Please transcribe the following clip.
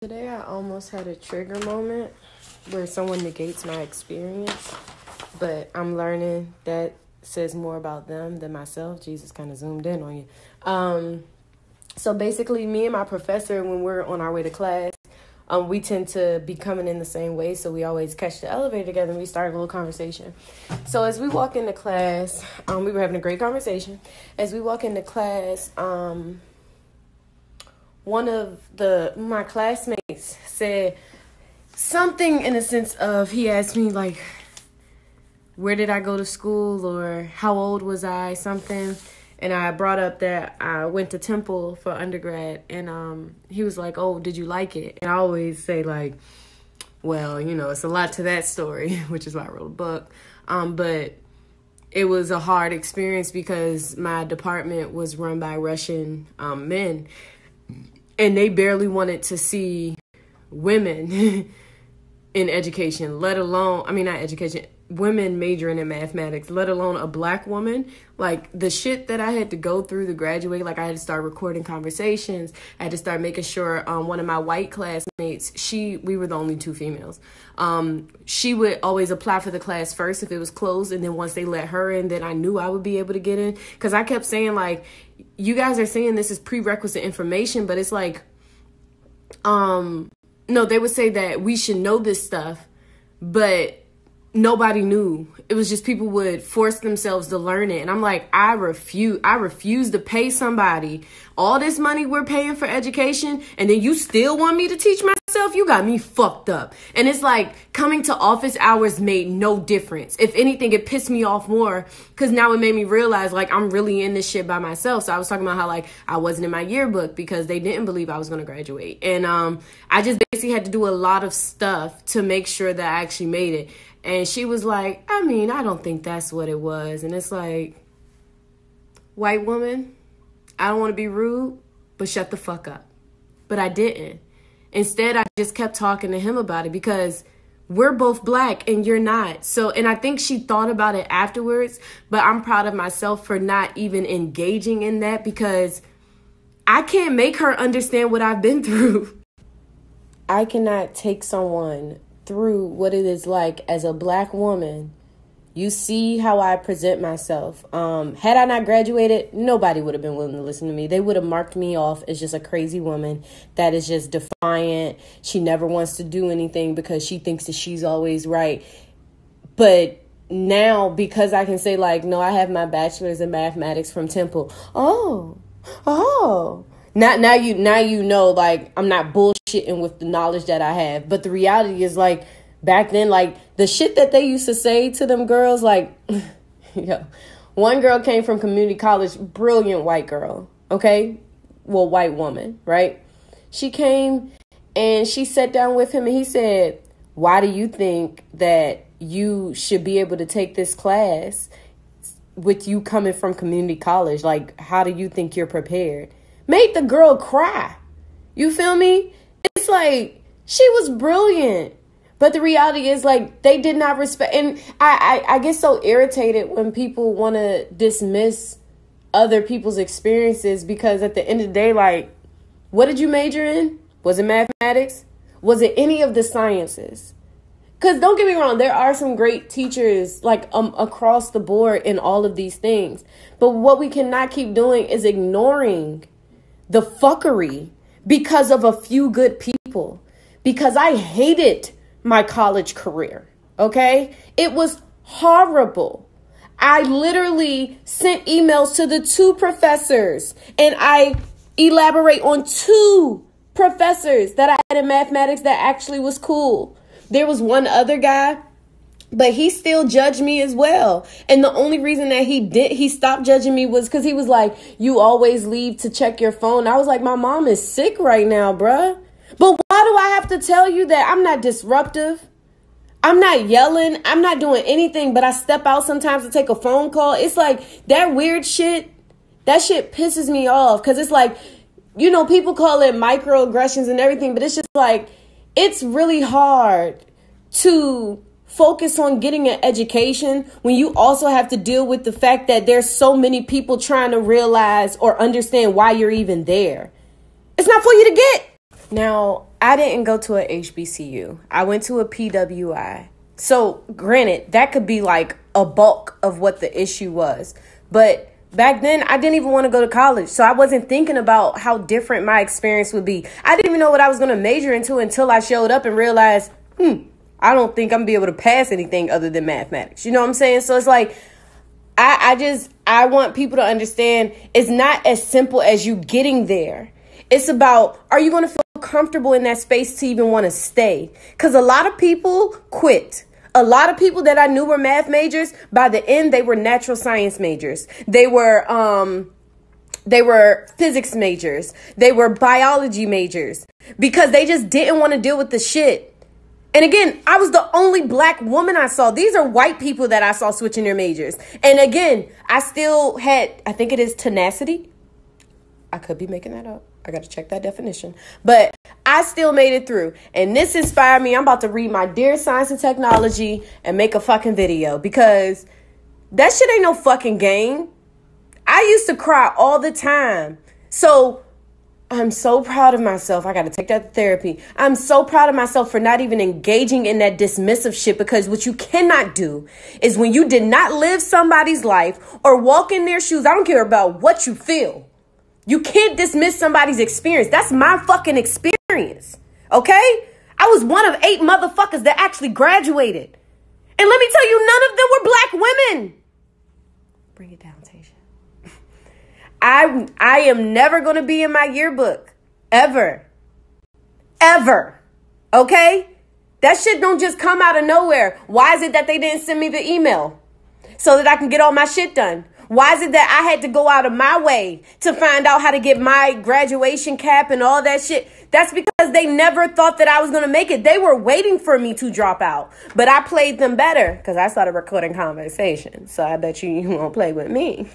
Today I almost had a trigger moment where someone negates my experience, but I'm learning that says more about them than myself. Jesus kind of zoomed in on you. So basically, me and my professor, when we're on our way to class, we tend to be coming in the same way, so we always catch the elevator together and we start a little conversation. So as we walk into class, we were having a great conversation. As we walk into class, one of my classmates said something in the sense of, he asked me, like, where did I go to school or how old was I, something. And I brought up that I went to Temple for undergrad. And he was like, oh, did you like it? And I always say, like, well, you know, it's a lot to that story, which is why I wrote a book. But it was a hard experience because my department was run by Russian men. And they barely wanted to see women in education, let alone, not education, women majoring in mathematics, let alone a black woman. Like, the shit that I had to go through to graduate, like, I had to start recording conversations. I had to start making sure one of my white classmates, we were the only two females. She would always apply for the class first if it was closed. And then once they let her in, then I knew I would be able to get in. Because I kept saying, like, you guys are saying this is prerequisite information, but it's like, no, they would say that we should know this stuff, but nobody knew. It was just people would force themselves to learn it. And I'm like, I refuse to pay somebody all this money we're paying for education, and then you still want me to teach myself? You got me fucked up. And it's like, coming to office hours made no difference. If anything, it pissed me off more, because now it made me realize, like, I'm really in this shit by myself. So I was talking about how, like, I wasn't in my yearbook because they didn't believe I was going to graduate. And I just basically had to do a lot of stuff to make sure that I actually made it. And she was like, I don't think that's what it was. And it's like, white woman, I don't want to be rude, but shut the fuck up. But I didn't. Instead, I just kept talking to him about it because we're both black and you're not. So, and I think she thought about it afterwards, but I'm proud of myself for not even engaging in that, because I can't make her understand what I've been through. I cannot take someone through what it is like as a black woman. You see how I present myself. Had I not graduated, nobody would have been willing to listen to me. They would have marked me off as just a crazy woman that is just defiant. She never wants to do anything because she thinks that she's always right. But now, because I can say, like, no, I have my bachelor's in mathematics from Temple. Oh. Now you know, like, I'm not bullshitting with the knowledge that I have. But the reality is, like, back then, like, the shit that they used to say to them girls, like, one girl came from community college, brilliant white girl, okay? Well, white woman, right? She came and she sat down with him and he said, why do you think that you should be able to take this class with you coming from community college? Like, how do you think you're prepared? Made the girl cry. You feel me? It's like, she was brilliant. But the reality is, like, they did not respect. And I get so irritated when people want to dismiss other people's experiences, because at the end of the day, like, what did you major in? Was it mathematics? Was it any of the sciences? Because don't get me wrong, there are some great teachers, like, across the board in all of these things. But what we cannot keep doing is ignoring the fuckery because of a few good people. Because I hated my college career, okay? It was horrible. I literally sent emails to the two professors, and I elaborate on two professors that I had in mathematics that actually was cool. There was one other guy, but he still judged me as well. And the only reason that he stopped judging me was because he was like, you always leave to check your phone. I was like, my mom is sick right now, bruh. But why do I have to tell you that? I'm not disruptive. I'm not yelling. I'm not doing anything, but I step out sometimes to take a phone call. It's like that weird shit. That shit pisses me off, because it's like, you know, people call it microaggressions and everything, but it's just like, it's really hard to focus on getting an education when you also have to deal with the fact that there's so many people trying to realize or understand why you're even there. It's not for you to get. Now, I didn't go to a HBCU. I went to a PWI. So, granted, that could be like a bulk of what the issue was. But back then, I didn't even want to go to college. So I wasn't thinking about how different my experience would be. I didn't even know what I was going to major into until I showed up and realized, I don't think I'm going to be able to pass anything other than mathematics. You know what I'm saying? So it's like, I want people to understand it's not as simple as you getting there. It's about, are you going to feel comfortable in that space to even want to stay? Because a lot of people quit. A lot of people that I knew were math majors, by the end, they were natural science majors. They were physics majors. They were biology majors because they just didn't want to deal with the shit. And again, I was the only black woman I saw. These are white people that I saw switching their majors. And again, I still had, I think it is tenacity. I could be making that up. I got to check that definition. But I still made it through. And this inspired me. I'm about to read my Dear Science and Technology and make a fucking video because that shit ain't no fucking game. I used to cry all the time. So I'm so proud of myself. I got to take that to therapy. I'm so proud of myself for not even engaging in that dismissive shit, because what you cannot do is when you did not live somebody's life or walk in their shoes, I don't care about what you feel. You can't dismiss somebody's experience. That's my fucking experience. Okay? I was one of 8 motherfuckers that actually graduated. And let me tell you, none of them were black women. Bring it down, Tasha. I am never going to be in my yearbook. Ever. Ever. Okay? That shit don't just come out of nowhere. Why is it that they didn't send me the email so that I can get all my shit done? Why is it that I had to go out of my way to find out how to get my graduation cap and all that shit? That's because they never thought that I was going to make it. They were waiting for me to drop out. But I played them better because I started recording conversations. So I bet you won't play with me.